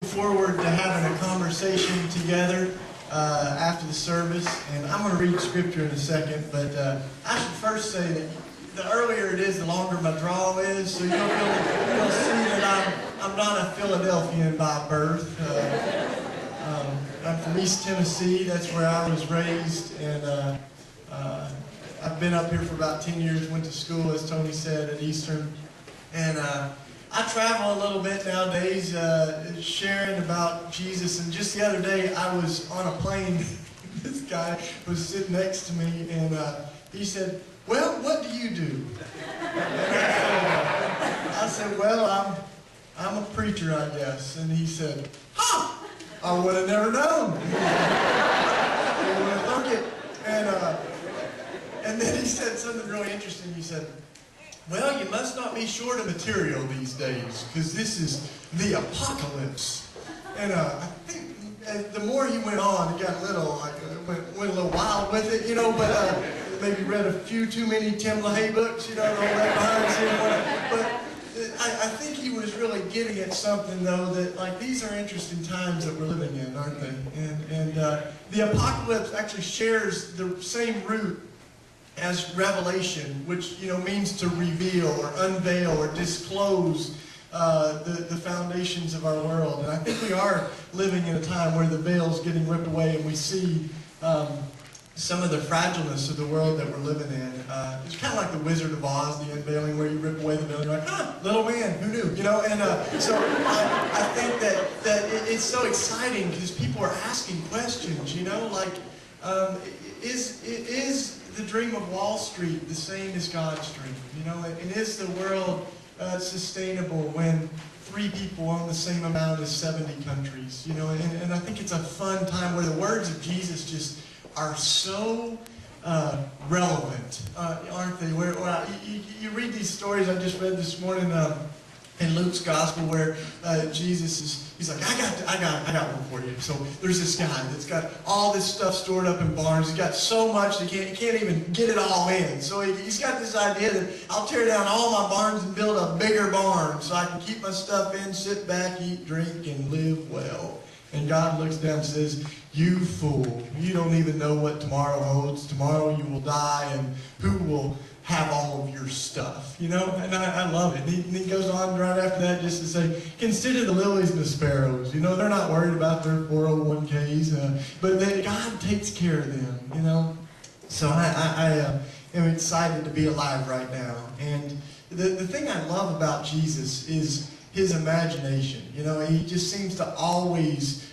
Forward to having a conversation together after the service, and I'm going to read scripture in a second, but I should first say that the earlier it is, the longer my draw is, so you'll see that I'm not a Philadelphian by birth. I'm from East Tennessee. That's where I was raised, and I've been up here for about 10 years, went to school, as Tony said, at Eastern, and I travel a little bit nowadays, sharing about Jesus. And just the other day, I was on a plane. This guy was sitting next to me, and he said, "Well, what do you do?" I said, "Well, I'm a preacher, I guess." And he said, "Huh! I would have never known." I would have thunk it. And then he said something really interesting. He said, "Well, you must not be short of material these days, because this is the apocalypse." And I think the more he went on, he got a little, went a little wild with it, but maybe read a few too many Tim LaHaye books, all that behind him. But I think he was really getting at something, though, that, these are interesting times that we're living in, aren't they? And the apocalypse actually shares the same root as revelation, which means to reveal or unveil or disclose the foundations of our world. And I think we are living in a time where the veil's getting ripped away, and we see some of the fragileness of the world that we're living in. It's kind of like the Wizard of Oz, the unveiling, where you rip away the veil and you're like, little man, who knew? And so I think that it's so exciting because people are asking questions. Is the dream of Wall Street the same as God's dream? And is the world sustainable when 3 people own the same amount as 70 countries? And I think it's a fun time where the words of Jesus just are so relevant, aren't they? Where you read these stories I just read this morning in Luke's gospel, where Jesus he's like, I got one for you. So there's this guy that's got all this stuff stored up in barns. He's got so much that he can't even get it all in. So he's got this idea that I'll tear down all my barns and build a bigger barn so I can keep my stuff in, sit back, eat, drink, and live well. And God looks down and says, "You fool, you don't even know what tomorrow holds. Tomorrow you will die, and who will have all of your stuff?" And I love it. And he goes on right after that just to say, "Consider the lilies and the sparrows. They're not worried about their 401ks, but God takes care of them, So I am excited to be alive right now. And the thing I love about Jesus is his imagination. He just seems to always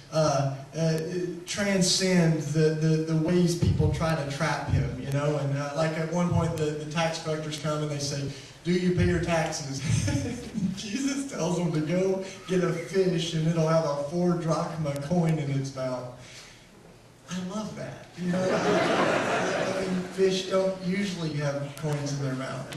transcend the ways people try to trap him, and like at one point the tax collectors come and they say, "Do you pay your taxes?" Jesus tells them to go get a fish and it'll have a 4 drachma coin in its mouth. I love that. I mean, fish don't usually have coins in their mouth,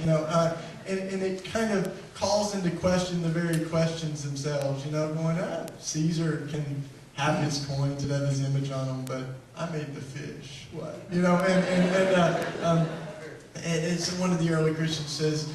and it kind of calls into question the very questions themselves, going, Caesar can have his coins that have his image on them, but I made the fish. What? And it's one of the early Christians says,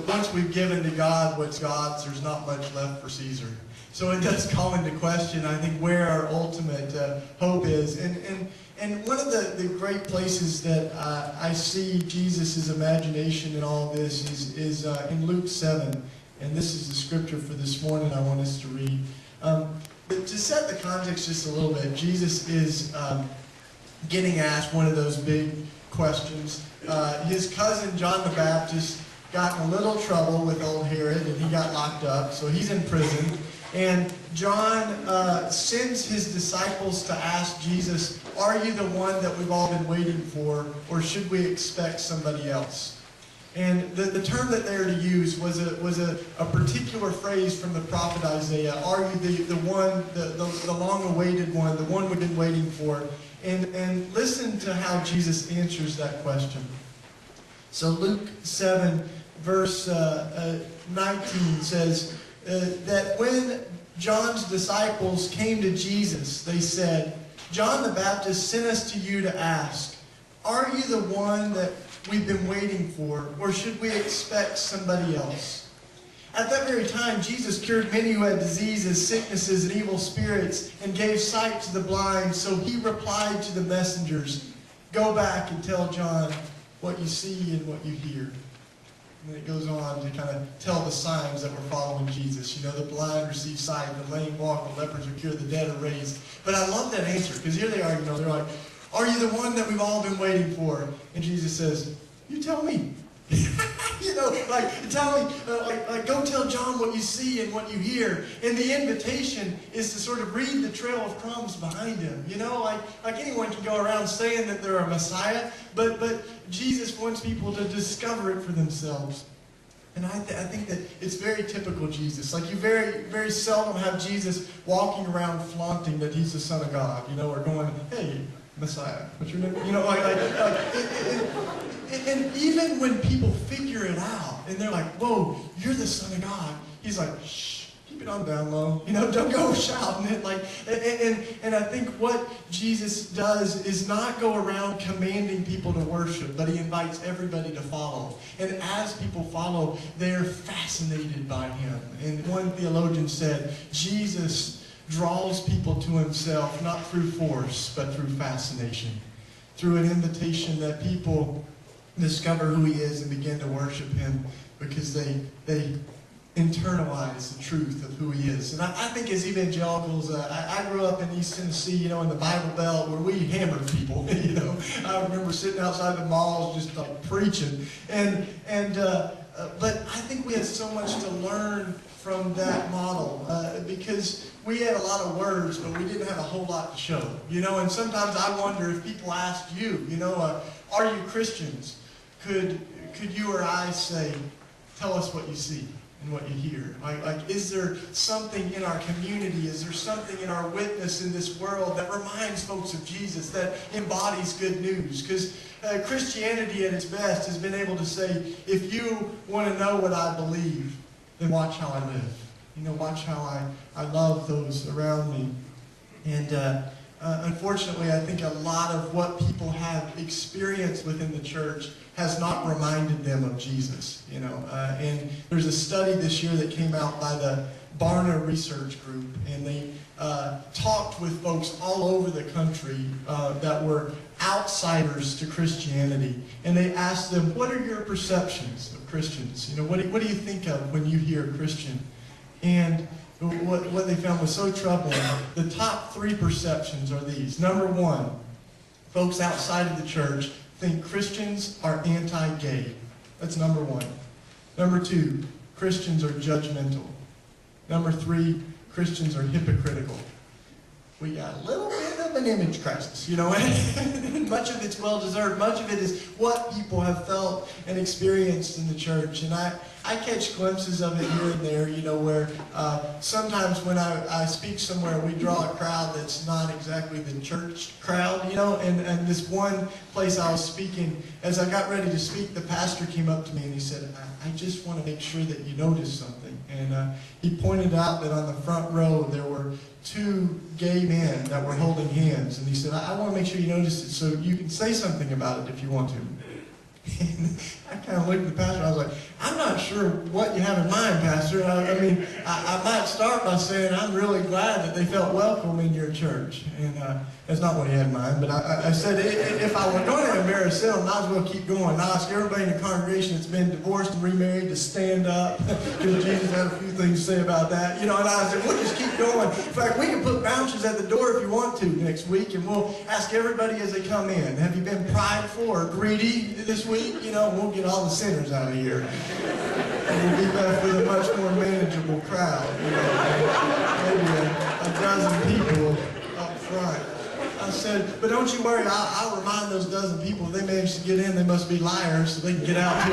once we've given to God what's God's, there's not much left for Caesar. So it does call into question, I think, where our ultimate hope is. And one of the great places that I see Jesus' imagination in all this is in Luke 7. And this is the scripture for this morning I want us to read. But to set the context just a little bit, Jesus is getting asked one of those big questions. His cousin John the Baptist got in a little trouble with old Herod, and he got locked up, so he's in prison. And John sends his disciples to ask Jesus, "Are you the one that we've all been waiting for, or should we expect somebody else?" And the term that they were to use was a particular phrase from the prophet Isaiah. Are you the one, the long-awaited one, the one we've been waiting for? And listen to how Jesus answers that question. So Luke 7, verse 19 says that when John's disciples came to Jesus, they said, "John the Baptist sent us to you to ask, are you the one that we've been waiting for, or should we expect somebody else?" At that very time, Jesus cured many who had diseases, sicknesses, and evil spirits, and gave sight to the blind. So he replied to the messengers, "Go back and tell John what you see and what you hear." And then it goes on to kind of tell the signs that were following Jesus. You know, the blind receive sight, the lame walk, the lepers are cured, the dead are raised. But I love that answer, because here they are, you know, they're like, "Are you the one that we've all been waiting for?" And Jesus says, "You tell me." You know, like, tell me, go tell John what you see and what you hear. And the invitation is to sort of read the trail of crumbs behind him. You know, like anyone can go around saying that they're a Messiah, but Jesus wants people to discover it for themselves. And I think that it's very typical Jesus. Like, you very, very seldom have Jesus walking around flaunting that he's the Son of God, you know, or going, "Hey, Messiah, what's your name?" You know, and even when people figure it out, and they're like, "Whoa, you're the Son of God," he's like, "Shh, keep it on down low. You know, don't go shouting it." Like, and I think what Jesus does is not go around commanding people to worship, but he invites everybody to follow. And as people follow, they're fascinated by him. And one theologian said, Jesus draws people to himself not through force, but through fascination, through an invitation that people discover who he is and begin to worship him because they internalize the truth of who he is. And I think as evangelicals, I grew up in East Tennessee, you know, in the Bible Belt, where we hammered people. You know, I remember sitting outside the malls just like preaching, but I think we had so much to learn from that model because we had a lot of words, but we didn't have a whole lot to show. You know, and sometimes I wonder if people asked you, you know, are you Christians? Could you or I say, "Tell us what you see and what you hear"? Like, is there something in our community? Is there something in our witness in this world that reminds folks of Jesus, that embodies good news? Because Christianity at its best has been able to say, if you want to know what I believe, then watch how I live. You know, watch how I love those around me. And unfortunately, I think a lot of what people have experienced within the church has not reminded them of Jesus. You know, and there's a study this year that came out by the Barna Research Group, and they talked with folks all over the country that were outsiders to Christianity, and they asked them, "What are your perceptions of Christians? You know, what do you think of when you hear Christian?" And what they found was so troubling. The top 3 perceptions are these. Number 1, folks outside of the church think Christians are anti-gay. That's number 1. Number 2, Christians are judgmental. Number 3, Christians are hypocritical. We got a little bit of an image crisis, you know, and much of it's well-deserved. Much of it is what people have felt and experienced in the church. And I catch glimpses of it here and there, you know, where sometimes when I speak somewhere, we draw a crowd that's not exactly the church crowd, you know, and this one place I was speaking, as I got ready to speak, the pastor came up to me and he said, I just want to make sure that you notice something. And he pointed out that on the front row there were 2 gay men that were holding hands. And he said, I want to make sure you notice it so you can say something about it if you want to. And I kind of looked at the pastor and I was like, "I'm not sure what you have in mind, Pastor. I mean, I might start by saying I'm really glad that they felt welcome in your church." And that's not what he had in mind. But I said, if I were going to embarrass him, I might as well keep going. I ask everybody in the congregation that's been divorced and remarried to stand up, because Jesus had a few things to say about that. You know, and I said, we'll just keep going. In fact, we can put bouncers at the door if you want to next week, and we'll ask everybody as they come in, have you been prideful or greedy this week? You know, and we'll get all the sinners out of here. And we'll be left with a much more manageable crowd. You know, maybe a dozen people up front. I said, but don't you worry, I'll remind those dozen people, if they manage to get in, they must be liars, so they can get out too.